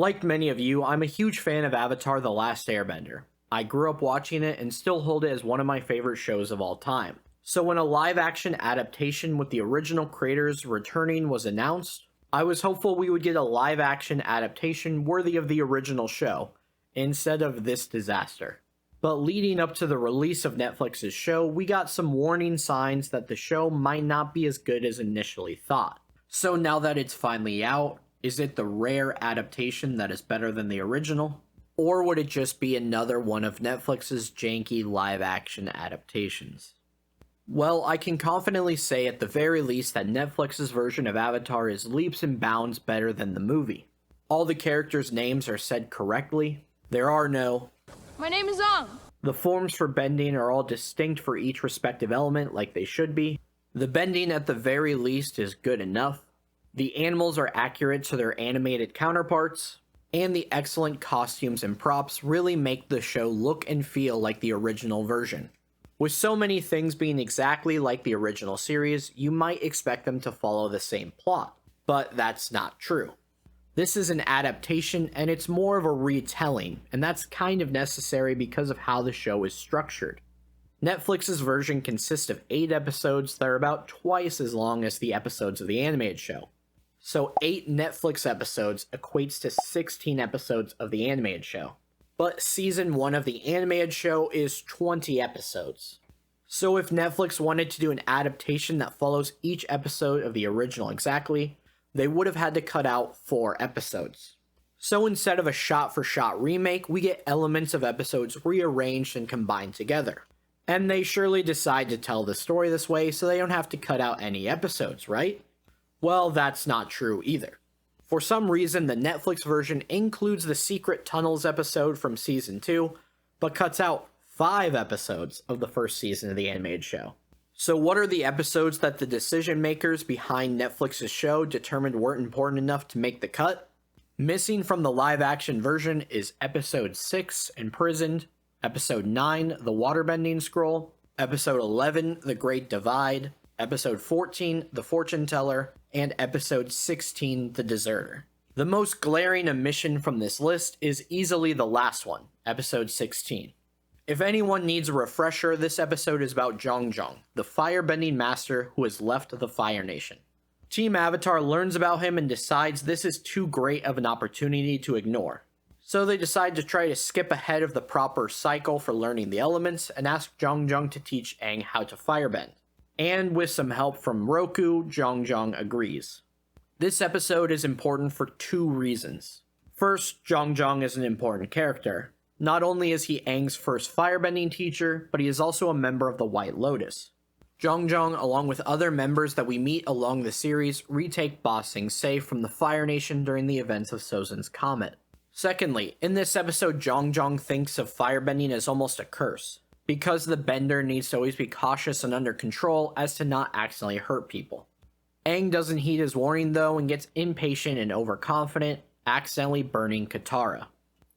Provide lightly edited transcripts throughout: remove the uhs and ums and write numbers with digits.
Like many of you, I'm a huge fan of Avatar the Last Airbender. I grew up watching it and still hold it as one of my favorite shows of all time. So when a live-action adaptation with the original creators returning was announced, I was hopeful we would get a live-action adaptation worthy of the original show, instead of this disaster. But leading up to the release of Netflix's show, we got some warning signs that the show might not be as good as initially thought. So now that it's finally out, is it the rare adaptation that is better than the original? Or would it just be another one of Netflix's janky live-action adaptations? Well, I can confidently say at the very least that Netflix's version of Avatar is leaps and bounds better than the movie. All the characters' names are said correctly. There are no "My name is Aang." The forms for bending are all distinct for each respective element like they should be. The bending at the very least is good enough. The animals are accurate to their animated counterparts. And the excellent costumes and props really make the show look and feel like the original version. With so many things being exactly like the original series, you might expect them to follow the same plot, but that's not true. This is an adaptation and it's more of a retelling, and that's kind of necessary because of how the show is structured. Netflix's version consists of 8 episodes that are about twice as long as the episodes of the animated show. So 8 Netflix episodes equates to 16 episodes of the animated show. But season 1 of the animated show is 20 episodes. So if Netflix wanted to do an adaptation that follows each episode of the original exactly, they would have had to cut out 4 episodes. So instead of a shot-for-shot remake, we get elements of episodes rearranged and combined together. And they surely decide to tell the story this way so they don't have to cut out any episodes, right? Well, that's not true either. For some reason, the Netflix version includes the Secret Tunnels episode from Season 2, but cuts out 5 episodes of the first season of the animated show. So what are the episodes that the decision makers behind Netflix's show determined weren't important enough to make the cut? Missing from the live-action version is Episode 6, Imprisoned, Episode 9, The Waterbending Scroll, Episode 11, The Great Divide, Episode 14, The Fortune Teller, and Episode 16, The Deserter. The most glaring omission from this list is easily the last one, Episode 16. If anyone needs a refresher, this episode is about Zhong, the firebending master who has left the Fire Nation. Team Avatar learns about him and decides this is too great of an opportunity to ignore. So they decide to try to skip ahead of the proper cycle for learning the elements and ask Zhong to teach Aang how to firebend. And with some help from Roku, Zhong agrees. This episode is important for 2 reasons. First, Zhong is an important character. Not only is he Aang's first firebending teacher, but he is also a member of the White Lotus. Zhong, along with other members that we meet along the series, retake Ba Sing Se from the Fire Nation during the events of Sozin's Comet. Secondly, in this episode, Zhong thinks of firebending as almost a curse, because the bender needs to always be cautious and under control as to not accidentally hurt people. Aang doesn't heed his warning though and gets impatient and overconfident, accidentally burning Katara.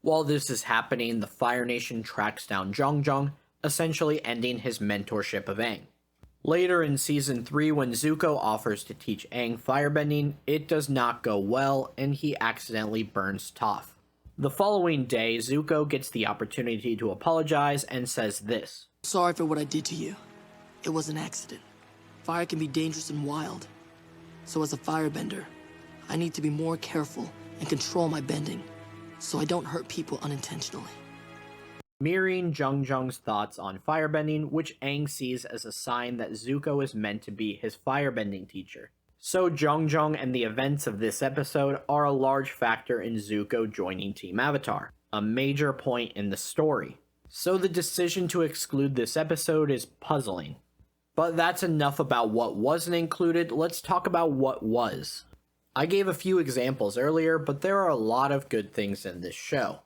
While this is happening, the Fire Nation tracks down Zhong, essentially ending his mentorship of Aang. Later in Season 3, when Zuko offers to teach Aang firebending, it does not go well and he accidentally burns Toph. The following day, Zuko gets the opportunity to apologize and says this. Sorry for what I did to you. It was an accident. Fire can be dangerous and wild. So as a firebender, I need to be more careful and control my bending, so I don't hurt people unintentionally. Mirroring Zhong's thoughts on firebending, which Aang sees as a sign that Zuko is meant to be his firebending teacher. So Zhong and the events of this episode are a large factor in Zuko joining Team Avatar, a major point in the story. So the decision to exclude this episode is puzzling. But that's enough about what wasn't included, let's talk about what was. I gave a few examples earlier, but there are a lot of good things in this show.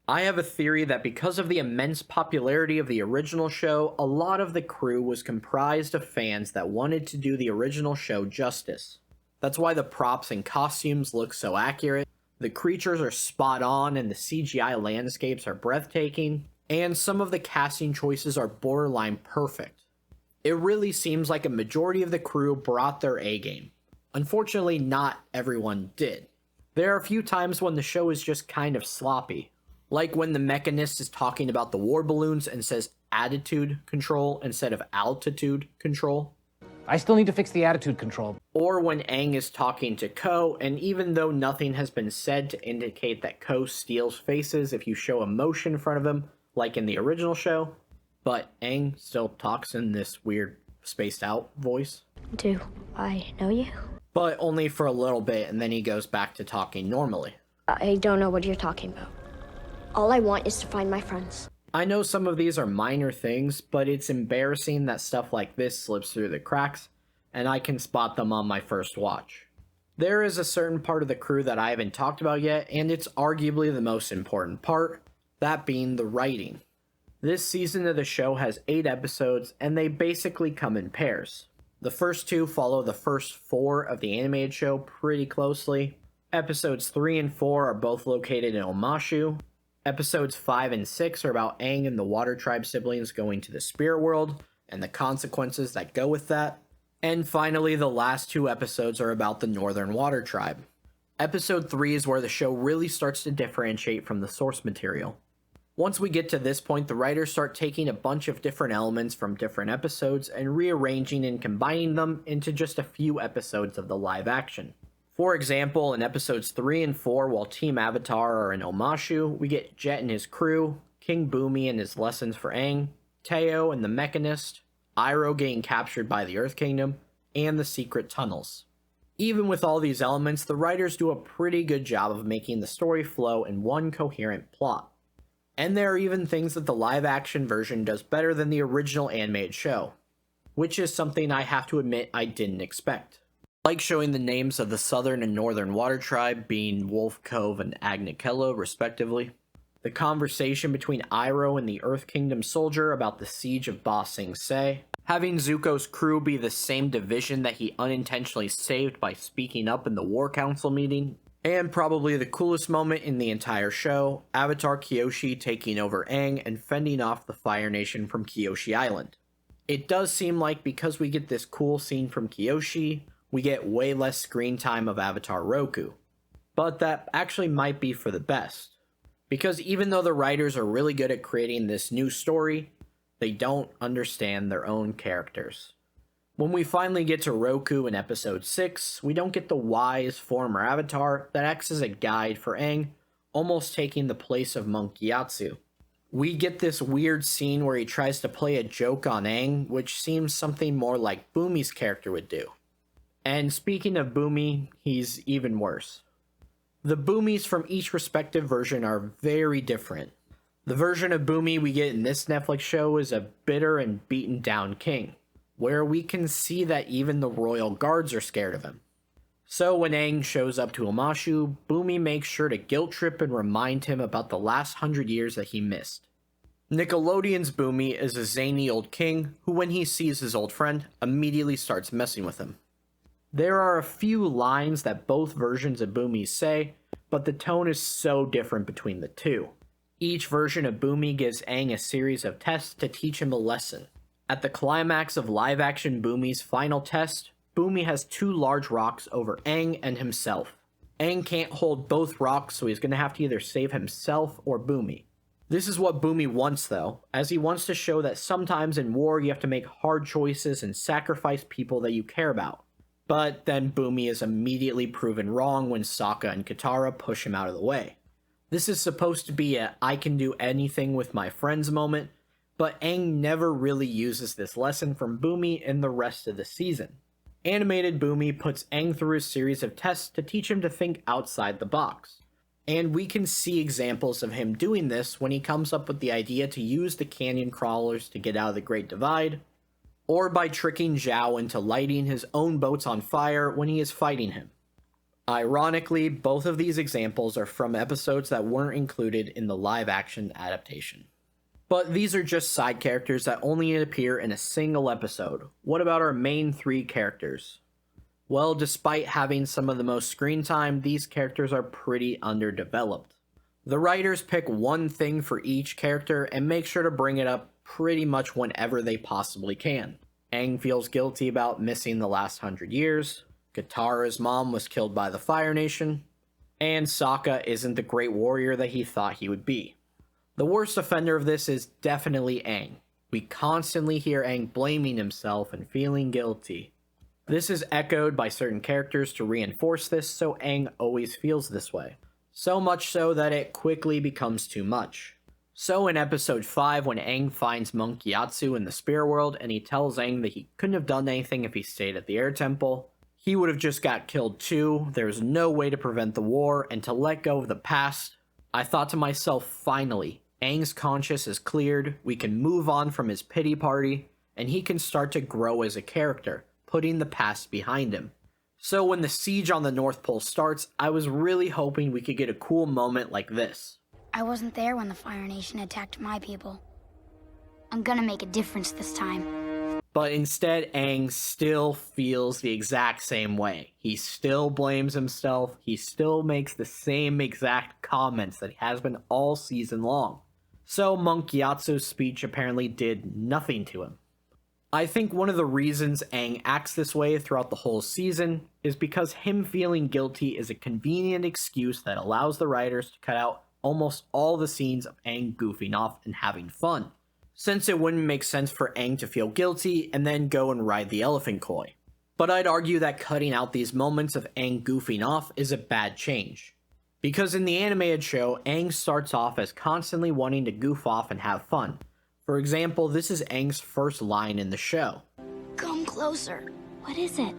I have a theory that because of the immense popularity of the original show, a lot of the crew was comprised of fans that wanted to do the original show justice. That's why the props and costumes look so accurate, the creatures are spot on and the CGI landscapes are breathtaking, and some of the casting choices are borderline perfect. It really seems like a majority of the crew brought their A game. Unfortunately, not everyone did. There are a few times when the show is just kind of sloppy, like when the Mechanist is talking about the war balloons and says attitude control instead of altitude control. I still need to fix the attitude control. Or when Aang is talking to Ko, and even though nothing has been said to indicate that Ko steals faces if you show emotion in front of him, like in the original show, but Aang still talks in this weird spaced out voice. Do I know you? But only for a little bit, and then he goes back to talking normally. I don't know what you're talking about. All I want is to find my friends. I know some of these are minor things, but it's embarrassing that stuff like this slips through the cracks, and I can spot them on my first watch. There is a certain part of the crew that I haven't talked about yet, and it's arguably the most important part, that being the writing. This season of the show has 8 episodes, and they basically come in pairs. The first 2 follow the first 4 of the animated show pretty closely. Episodes 3 and 4 are both located in Omashu. Episodes 5 and 6 are about Aang and the Water Tribe siblings going to the spirit world, and the consequences that go with that. And finally, the last 2 episodes are about the Northern Water Tribe. Episode 3 is where the show really starts to differentiate from the source material. Once we get to this point, the writers start taking a bunch of different elements from different episodes and rearranging and combining them into just a few episodes of the live action. For example, in episodes 3 and 4, while Team Avatar are in Omashu, we get Jet and his crew, King Bumi and his lessons for Aang, Teo and the Mechanist, Iroh getting captured by the Earth Kingdom, and the secret tunnels. Even with all these elements, the writers do a pretty good job of making the story flow in one coherent plot. And there are even things that the live-action version does better than the original animated show, which is something I have to admit I didn't expect. Like showing the names of the Southern and Northern Water Tribe being Wolf Cove and Agnikella, respectively. The conversation between Iroh and the Earth Kingdom soldier about the siege of Ba Sing Se. Having Zuko's crew be the same division that he unintentionally saved by speaking up in the War Council meeting. And probably the coolest moment in the entire show, Avatar Kyoshi taking over Aang and fending off the Fire Nation from Kyoshi Island. It does seem like because we get this cool scene from Kyoshi, we get way less screen time of Avatar Roku. But that actually might be for the best. Because even though the writers are really good at creating this new story, they don't understand their own characters. When we finally get to Roku in episode 6, we don't get the wise former Avatar that acts as a guide for Aang, almost taking the place of Monk Gyatso. We get this weird scene where he tries to play a joke on Aang, which seems something more like Bumi's character would do. And speaking of Bumi, he's even worse. The Bumis from each respective version are very different. The version of Bumi we get in this Netflix show is a bitter and beaten down king, where we can see that even the royal guards are scared of him. So when Aang shows up to Omashu, Bumi makes sure to guilt trip and remind him about the last 100 years that he missed. Nickelodeon's Bumi is a zany old king who, when he sees his old friend, immediately starts messing with him. There are a few lines that both versions of Bumi say, but the tone is so different between the two. Each version of Bumi gives Aang a series of tests to teach him a lesson. At the climax of live-action Bumi's final test, Bumi has 2 large rocks over Aang and himself. Aang can't hold both rocks, so he's going to have to either save himself or Bumi. This is what Bumi wants though, as he wants to show that sometimes in war you have to make hard choices and sacrifice people that you care about. But then Bumi is immediately proven wrong when Sokka and Katara push him out of the way. This is supposed to be a I can do anything with my friends moment, but Aang never really uses this lesson from Bumi in the rest of the season. Animated Bumi puts Aang through a series of tests to teach him to think outside the box. And we can see examples of him doing this when he comes up with the idea to use the canyon crawlers to get out of the Great Divide, or by tricking Zhao into lighting his own boats on fire when he is fighting him. Ironically, both of these examples are from episodes that weren't included in the live-action adaptation. But these are just side characters that only appear in a single episode. What about our main 3 characters? Well, despite having some of the most screen time, these characters are pretty underdeveloped. The writers pick one thing for each character and make sure to bring it up pretty much whenever they possibly can. Aang feels guilty about missing the last 100 years. Katara's mom was killed by the Fire Nation. and Sokka isn't the great warrior that he thought he would be. The worst offender of this is definitely Aang. We constantly hear Aang blaming himself and feeling guilty. This is echoed by certain characters to reinforce this, so Aang always feels this way. So much so that it quickly becomes too much. So in episode 5, when Aang finds Monk Gyatso in the spirit world and he tells Aang that he couldn't have done anything if he stayed at the air temple, he would have just got killed too, there's no way to prevent the war, and to let go of the past, I thought to myself, finally, Aang's conscience is cleared, we can move on from his pity party, and he can start to grow as a character, putting the past behind him. So when the siege on the North Pole starts, I was really hoping we could get a cool moment like this. I wasn't there when the Fire Nation attacked my people. I'm gonna make a difference this time. But instead, Aang still feels the exact same way. He still blames himself, he still makes the same exact comments that he has been all season long. So Monk Gyatso's speech apparently did nothing to him. I think one of the reasons Aang acts this way throughout the whole season is because him feeling guilty is a convenient excuse that allows the writers to cut out almost all the scenes of Aang goofing off and having fun, since it wouldn't make sense for Aang to feel guilty and then go and ride the elephant koi. But I'd argue that cutting out these moments of Aang goofing off is a bad change. Because in the animated show, Aang starts off as constantly wanting to goof off and have fun. For example, this is Aang's first line in the show. Come closer. What is it?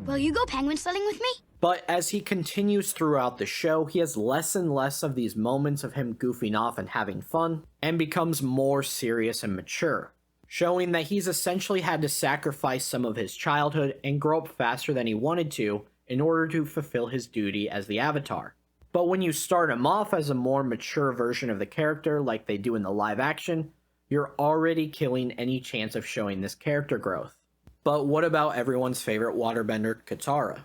Will you go penguin sledding with me? But as he continues throughout the show, he has less and less of these moments of him goofing off and having fun, and becomes more serious and mature, showing that he's essentially had to sacrifice some of his childhood and grow up faster than he wanted to in order to fulfill his duty as the Avatar. But when you start him off as a more mature version of the character like they do in the live action, you're already killing any chance of showing this character growth. But what about everyone's favorite waterbender, Katara?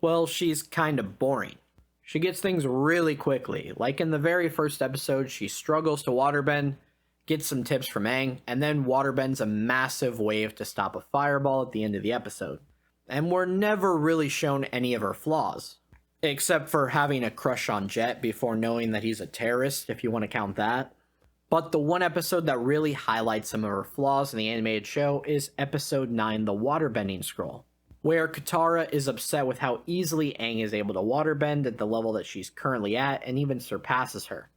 Well, she's kind of boring. She gets things really quickly, like in the very first episode she struggles to waterbend, gets some tips from Aang, and then waterbends a massive wave to stop a fireball at the end of the episode. And we're never really shown any of her flaws. Except for having a crush on Jet before knowing that he's a terrorist, if you want to count that. But the one episode that really highlights some of her flaws in the animated show is episode 9, the Waterbending Scroll, where Katara is upset with how easily Aang is able to waterbend at the level that she's currently at and even surpasses her.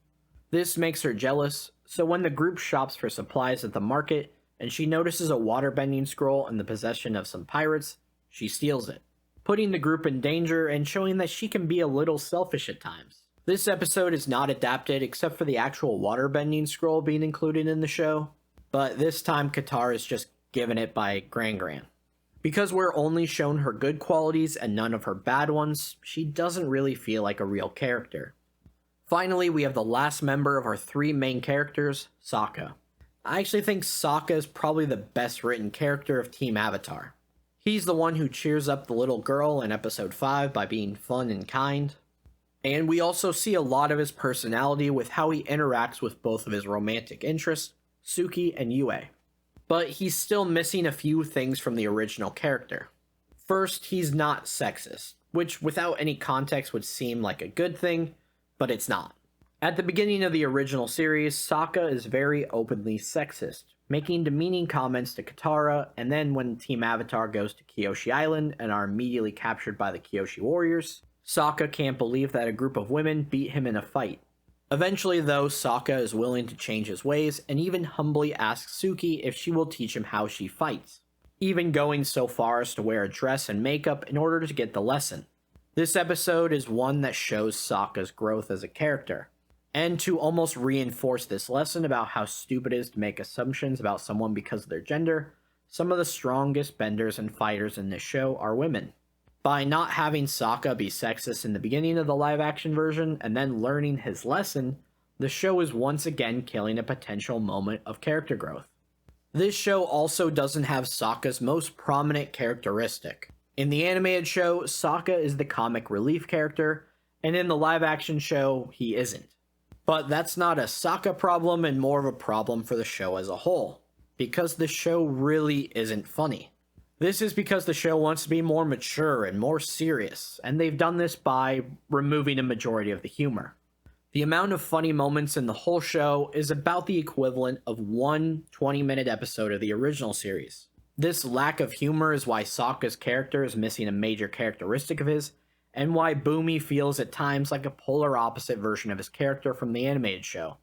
This makes her jealous, so when the group shops for supplies at the market and she notices a waterbending scroll in the possession of some pirates, she steals it, putting the group in danger and showing that she can be a little selfish at times. This episode is not adapted except for the actual waterbending scroll being included in the show, but this time Katara is just given it by Gran. Because we're only shown her good qualities and none of her bad ones, she doesn't really feel like a real character. Finally, we have the last member of our three main characters, Sokka. I actually think Sokka is probably the best written character of Team Avatar. He's the one who cheers up the little girl in episode 5 by being fun and kind. And we also see a lot of his personality with how he interacts with both of his romantic interests, Suki and Yue. But he's still missing a few things from the original character. First, he's not sexist, which without any context would seem like a good thing, but it's not. At the beginning of the original series, Sokka is very openly sexist, making demeaning comments to Katara, and then when Team Avatar goes to Kyoshi Island and are immediately captured by the Kyoshi warriors, Sokka can't believe that a group of women beat him in a fight. Eventually though, Sokka is willing to change his ways and even humbly asks Suki if she will teach him how she fights, even going so far as to wear a dress and makeup in order to get the lesson. This episode is one that shows Sokka's growth as a character, and to almost reinforce this lesson about how stupid it is to make assumptions about someone because of their gender, some of the strongest benders and fighters in this show are women. By not having Sokka be sexist in the beginning of the live-action version and then learning his lesson, the show is once again killing a potential moment of character growth. This show also doesn't have Sokka's most prominent characteristic. In the animated show, Sokka is the comic relief character, and in the live-action show, he isn't. But that's not a Sokka problem and more of a problem for the show as a whole, because the show really isn't funny. This is because the show wants to be more mature and more serious, and they've done this by removing a majority of the humor. The amount of funny moments in the whole show is about the equivalent of one 20-minute episode of the original series. This lack of humor is why Sokka's character is missing a major characteristic of his, and why Boomy feels at times like a polar opposite version of his character from the animated show.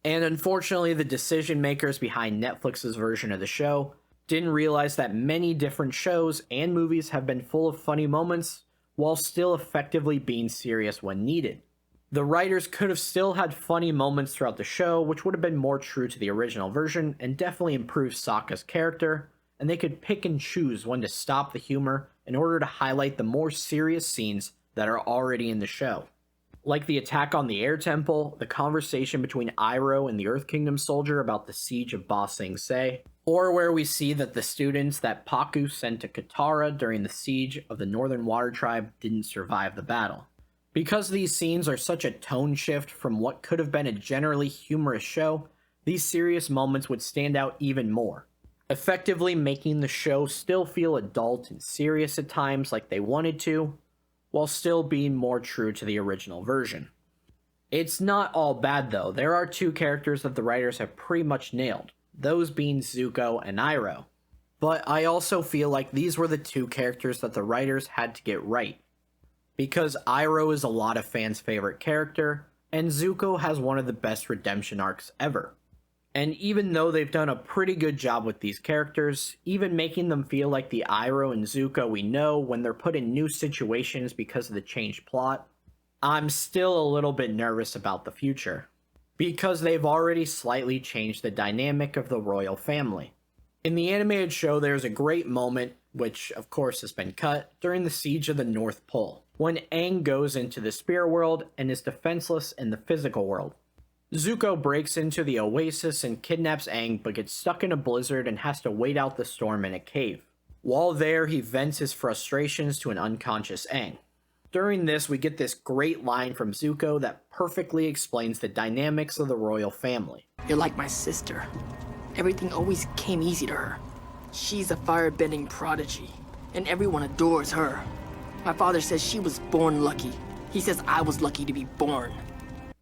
And unfortunately, the decision makers behind Netflix's version of the show didn't realize that many different shows and movies have been full of funny moments while still effectively being serious when needed. The writers could have still had funny moments throughout the show, which would have been more true to the original version and definitely improved Sokka's character, and they could pick and choose when to stop the humor in order to highlight the more serious scenes that are already in the show. Like the attack on the Air Temple, the conversation between Iroh and the Earth Kingdom soldier about the siege of Ba Sing Se, or where we see that the students that Pakku sent to Katara during the siege of the Northern Water Tribe didn't survive the battle. Because these scenes are such a tone shift from what could have been a generally humorous show, these serious moments would stand out even more, effectively making the show still feel adult and serious at times like they wanted to, while still being more true to the original version. It's not all bad though. There are two characters that the writers have pretty much nailed, those being Zuko and Iroh. But I also feel like these were the two characters that the writers had to get right, because Iroh is a lot of fans' favorite character, and Zuko has one of the best redemption arcs ever. And even though they've done a pretty good job with these characters, even making them feel like the Iroh and Zuko we know when they're put in new situations because of the changed plot, I'm still a little bit nervous about the future, because they've already slightly changed the dynamic of the royal family. In the animated show, there's a great moment, which of course has been cut, during the siege of the North Pole, when Aang goes into the spirit world and is defenseless in the physical world. Zuko breaks into the oasis and kidnaps Aang, but gets stuck in a blizzard and has to wait out the storm in a cave. While there, he vents his frustrations to an unconscious Aang. During this, we get this great line from Zuko that perfectly explains the dynamics of the royal family. You're like my sister. Everything always came easy to her. She's a firebending prodigy, and everyone adores her. My father says she was born lucky. He says I was lucky to be born.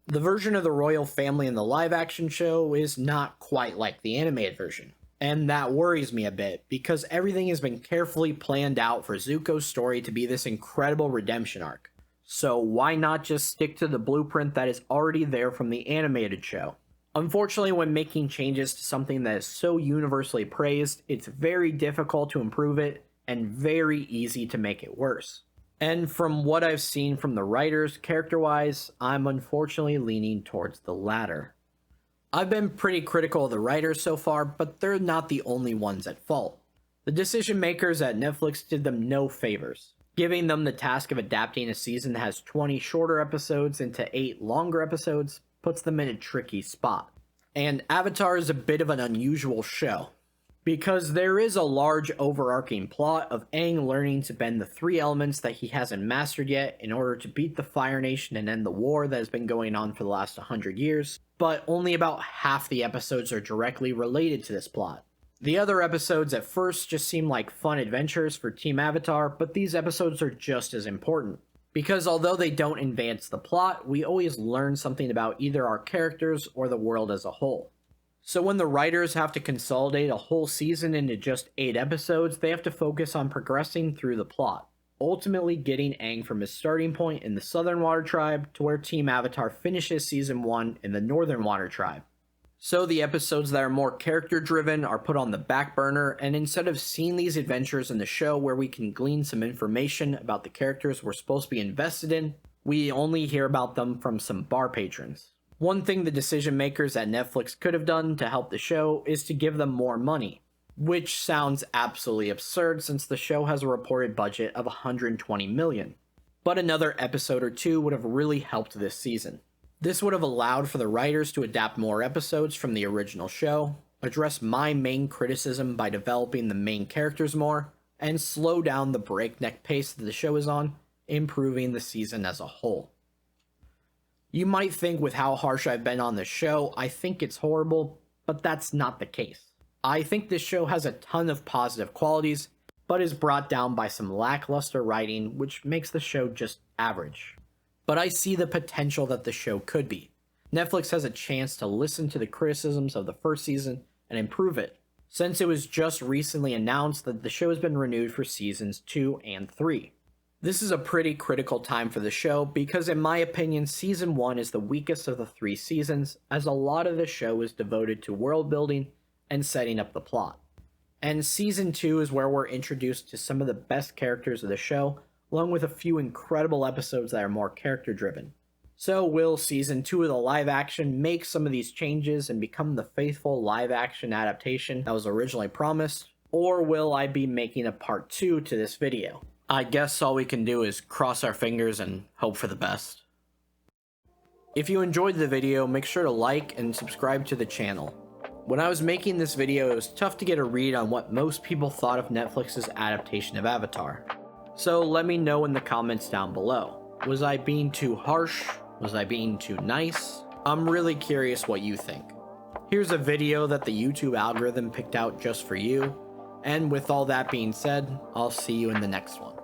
The version of the royal family in the live-action show is not quite like the animated version, and that worries me a bit, because everything has been carefully planned out for Zuko's story to be this incredible redemption arc. So why not just stick to the blueprint that is already there from the animated show? Unfortunately, when making changes to something that is so universally praised, it's very difficult to improve it, and very easy to make it worse. And from what I've seen from the writers, character-wise, I'm unfortunately leaning towards the latter. I've been pretty critical of the writers so far, but they're not the only ones at fault. The decision makers at Netflix did them no favors, giving them the task of adapting a season that has 20 shorter episodes into 8 longer episodes puts them in a tricky spot. And Avatar is a bit of an unusual show, because there is a large overarching plot of Aang learning to bend the 3 elements that he hasn't mastered yet in order to beat the Fire Nation and end the war that has been going on for the last 100 years, but only about half the episodes are directly related to this plot. The other episodes at first just seem like fun adventures for Team Avatar, but these episodes are just as important, because although they don't advance the plot, we always learn something about either our characters or the world as a whole. So when the writers have to consolidate a whole season into just 8 episodes, they have to focus on progressing through the plot, ultimately getting Aang from his starting point in the Southern Water Tribe to where Team Avatar finishes Season 1 in the Northern Water Tribe. So the episodes that are more character-driven are put on the back burner, and instead of seeing these adventures in the show where we can glean some information about the characters we're supposed to be invested in, we only hear about them from some bar patrons. One thing the decision makers at Netflix could have done to help the show is to give them more money, which sounds absolutely absurd since the show has a reported budget of $120 million. But another episode or 2 would have really helped this season. This would have allowed for the writers to adapt more episodes from the original show, address my main criticism by developing the main characters more, and slow down the breakneck pace that the show is on, improving the season as a whole. You might think with how harsh I've been on the show, I think it's horrible, but that's not the case. I think this show has a ton of positive qualities, but is brought down by some lackluster writing, which makes the show just average. But I see the potential that the show could be. Netflix has a chance to listen to the criticisms of the first season and improve it, since it was just recently announced that the show has been renewed for seasons 2 and 3. This is a pretty critical time for the show because in my opinion, season 1 is the weakest of the 3 seasons, as a lot of the show is devoted to world building and setting up the plot. And season 2 is where we're introduced to some of the best characters of the show, along with a few incredible episodes that are more character driven. So will season 2 of the live action make some of these changes and become the faithful live action adaptation that was originally promised? Or will I be making a part 2 to this video? I guess all we can do is cross our fingers and hope for the best. If you enjoyed the video, make sure to like and subscribe to the channel. When I was making this video, it was tough to get a read on what most people thought of Netflix's adaptation of Avatar. So let me know in the comments down below. Was I being too harsh? Was I being too nice? I'm really curious what you think. Here's a video that the YouTube algorithm picked out just for you. And with all that being said, I'll see you in the next one.